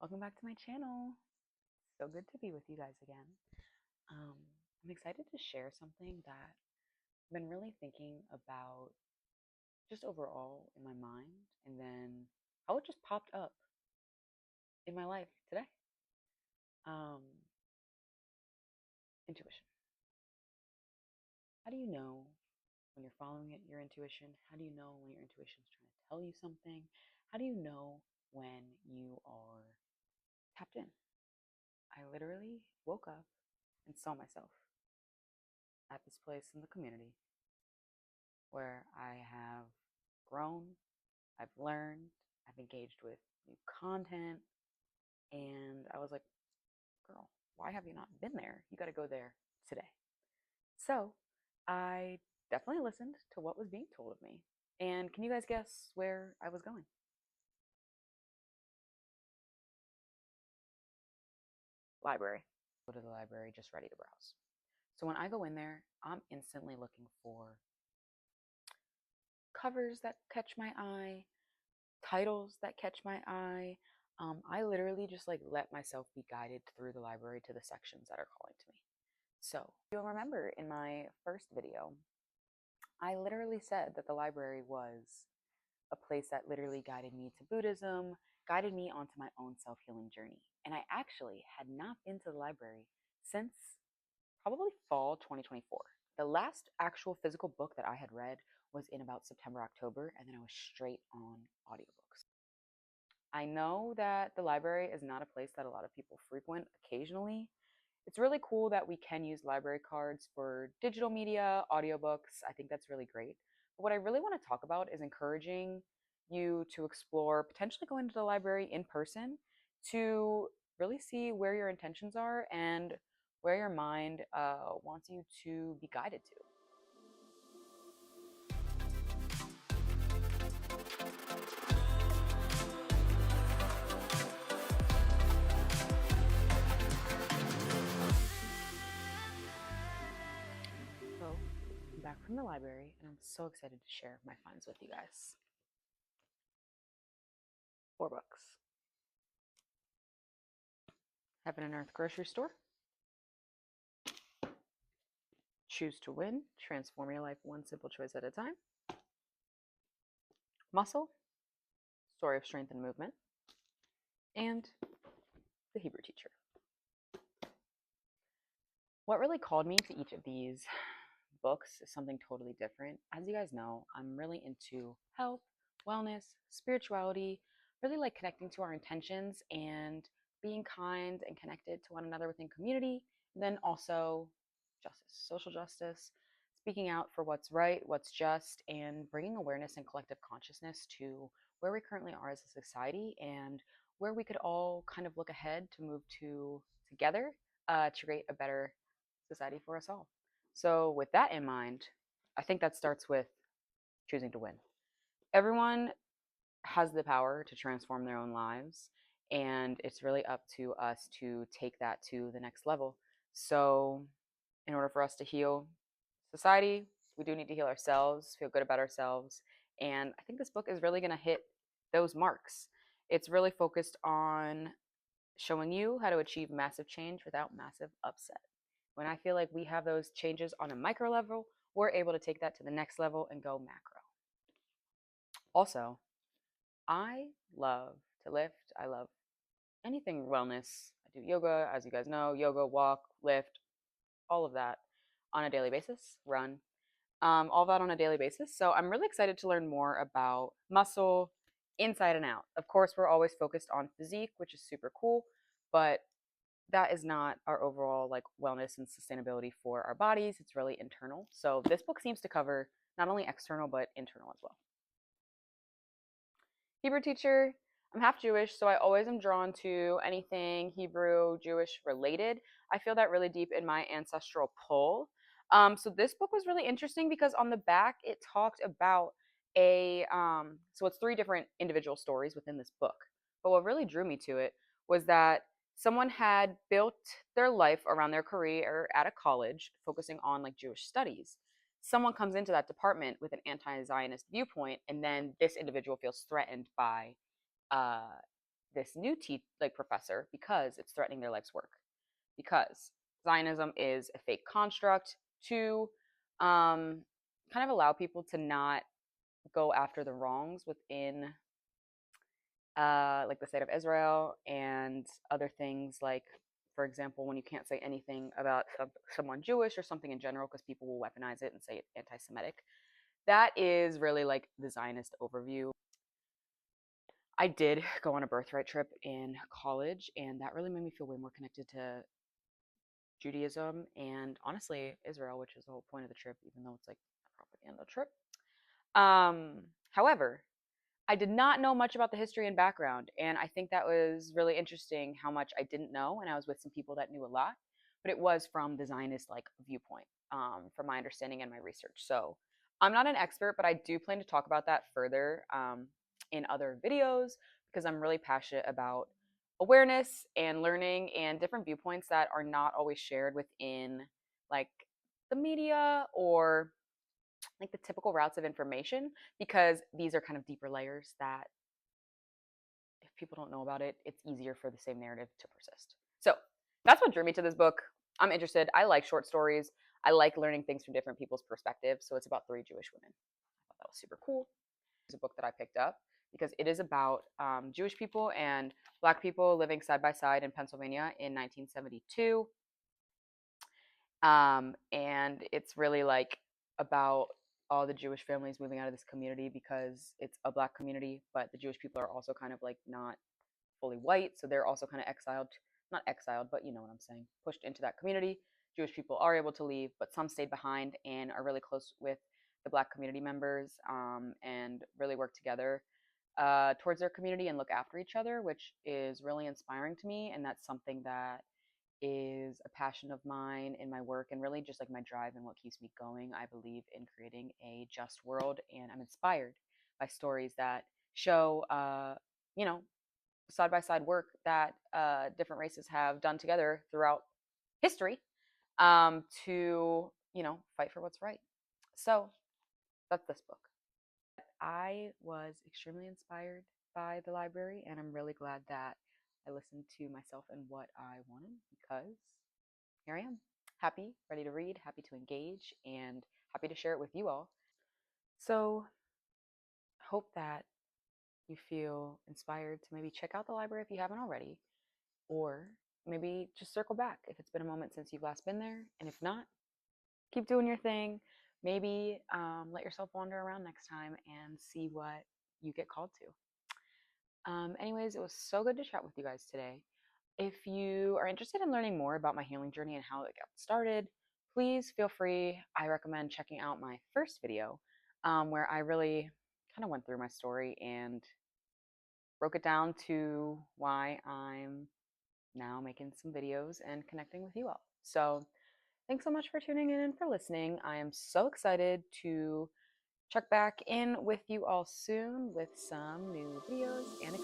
Welcome back to my channel. So good to be with you guys again. I'm excited to share something that I've been really thinking about just overall in my mind, and then how it just popped up in my life today. Um, Intuition. How do you know when you're following your intuition? How do you know when your intuition is trying to tell you something? How do you know when you are tapped in? I literally woke up and saw myself at this place in the community where I have grown, I've learned, I've engaged with new content, and I was like, girl, why have you not been there? You got to go there today. So I definitely listened to what was being told of me. And can you guys guess where I was going? Library. Go to the library just ready to browse. So when I go in there, I'm instantly looking for covers that catch my eye, titles that catch my eye. I literally just like let myself be guided through the library to the sections that are calling to me. So you'll remember in my first video, I literally said that the library was a place that literally guided me to Buddhism, guided me onto my own self healing journey. And I actually had not been to the library since probably fall 2024. The last actual physical book that I had read was in about September, October, and then I was straight on audiobooks. I know that the library is not a place that a lot of people frequent occasionally. It's really cool that we can use library cards for digital media, audiobooks. I think that's really great. But what I really want to talk about is encouraging you to explore potentially going to the library in person to really see where your intentions are and where your mind wants you to be guided to. So I'm back from the library and I'm so excited to share my finds with you guys. 4 books. Heaven and Earth Grocery Store. Choose to Win, Transform Your Life One Simple Choice at a Time. Muscle, Story of Strength and Movement. And The Hebrew Teacher. What really called me to each of these books is something totally different. As you guys know, I'm really into health, wellness, spirituality, really like connecting to our intentions and being kind and connected to one another within community. And then also justice, social justice, speaking out for what's right, what's just, and bringing awareness and collective consciousness to where we currently are as a society and where we could all kind of look ahead to move to together to create a better society for us all. So, with that in mind, I think that starts with choosing to win. Everyone has the power to transform their own lives, and it's really up to us to take that to the next level. So, in order for us to heal society, we do need to heal ourselves, feel good about ourselves, and I think this book is really going to hit those marks. It's really focused on showing you how to achieve massive change without massive upset. When I feel like we have those changes on a micro level, we're able to take that to the next level and go macro. Also, I love to lift. I love anything wellness. I do yoga, as you guys know, yoga, walk, lift, all of that on a daily basis, run, all that on a daily basis. So I'm really excited to learn more about muscle inside and out. Of course, we're always focused on physique, which is super cool, but that is not our overall like wellness and sustainability for our bodies. It's really internal. So this book seems to cover not only external but internal as well. Hebrew Teacher. I'm half Jewish, so I always am drawn to anything Hebrew, Jewish related. I feel that really deep in my ancestral pull. So this book was really interesting because on the back it talked about so it's 3 different individual stories within this book. But what really drew me to it was that someone had built their life around their career at a college focusing on like Jewish studies. Someone comes into that department with an anti-Zionist viewpoint, and then this individual feels threatened by uh, this new professor because it's threatening their life's work. Because Zionism is a fake construct to kind of allow people to not go after the wrongs within like the state of Israel and other things like, for example, when you can't say anything about someone Jewish or something in general because people will weaponize it and say it's anti-Semitic. That is really like the Zionist overview. I did go on a birthright trip in college, and that really made me feel way more connected to Judaism and honestly Israel, which is the whole point of the trip, even though it's like a propaganda trip. However, I did not know much about the history and background, and I think that was really interesting how much I didn't know, and I was with some people that knew a lot, but it was from the Zionist like viewpoint, from my understanding and my research. So I'm not an expert, but I do plan to talk about that further in other videos because I'm really passionate about awareness and learning and different viewpoints that are not always shared within like the media or like the typical routes of information, because these are kind of deeper layers that if people don't know about it, it's easier for the same narrative to persist. So that's what drew me to this book. I'm interested. I like short stories. I like learning things from different people's perspectives. So it's about 3 Jewish women. I thought that was super cool. It's a book that I picked up because it is about Jewish people and Black people living side by side in Pennsylvania in 1972. And it's really like about all the Jewish families moving out of this community because it's a Black community, but the Jewish people are also kind of like not fully white, so they're also kind of exiled, not exiled, but you know what I'm saying, pushed into that community. Jewish people are able to leave, but some stayed behind and are really close with the Black community members, and really work together towards their community and look after each other, which is really inspiring to me. And that's something that is a passion of mine in my work and really just like my drive and what keeps me going. I believe in creating a just world, and I'm inspired by stories that show, you know, side by side work that different races have done together throughout history, to, you know, fight for what's right. So that's this book. I was extremely inspired by the library, and I'm really glad that I listened to myself and what I wanted because here I am, happy, ready to read, happy to engage, and happy to share it with you all. So, hope that you feel inspired to maybe check out the library if you haven't already, or maybe just circle back if it's been a moment since you've last been there. And if not, keep doing your thing. Maybe let yourself wander around next time and see what you get called to. Anyways, it was so good to chat with you guys today. If you are interested in learning more about my healing journey and how it got started, please feel free. I recommend checking out my first video, where I really kind of went through my story and broke it down to why I'm now making some videos and connecting with you all. So, thanks so much for tuning in and for listening. I am so excited to check back in with you all soon with some new videos and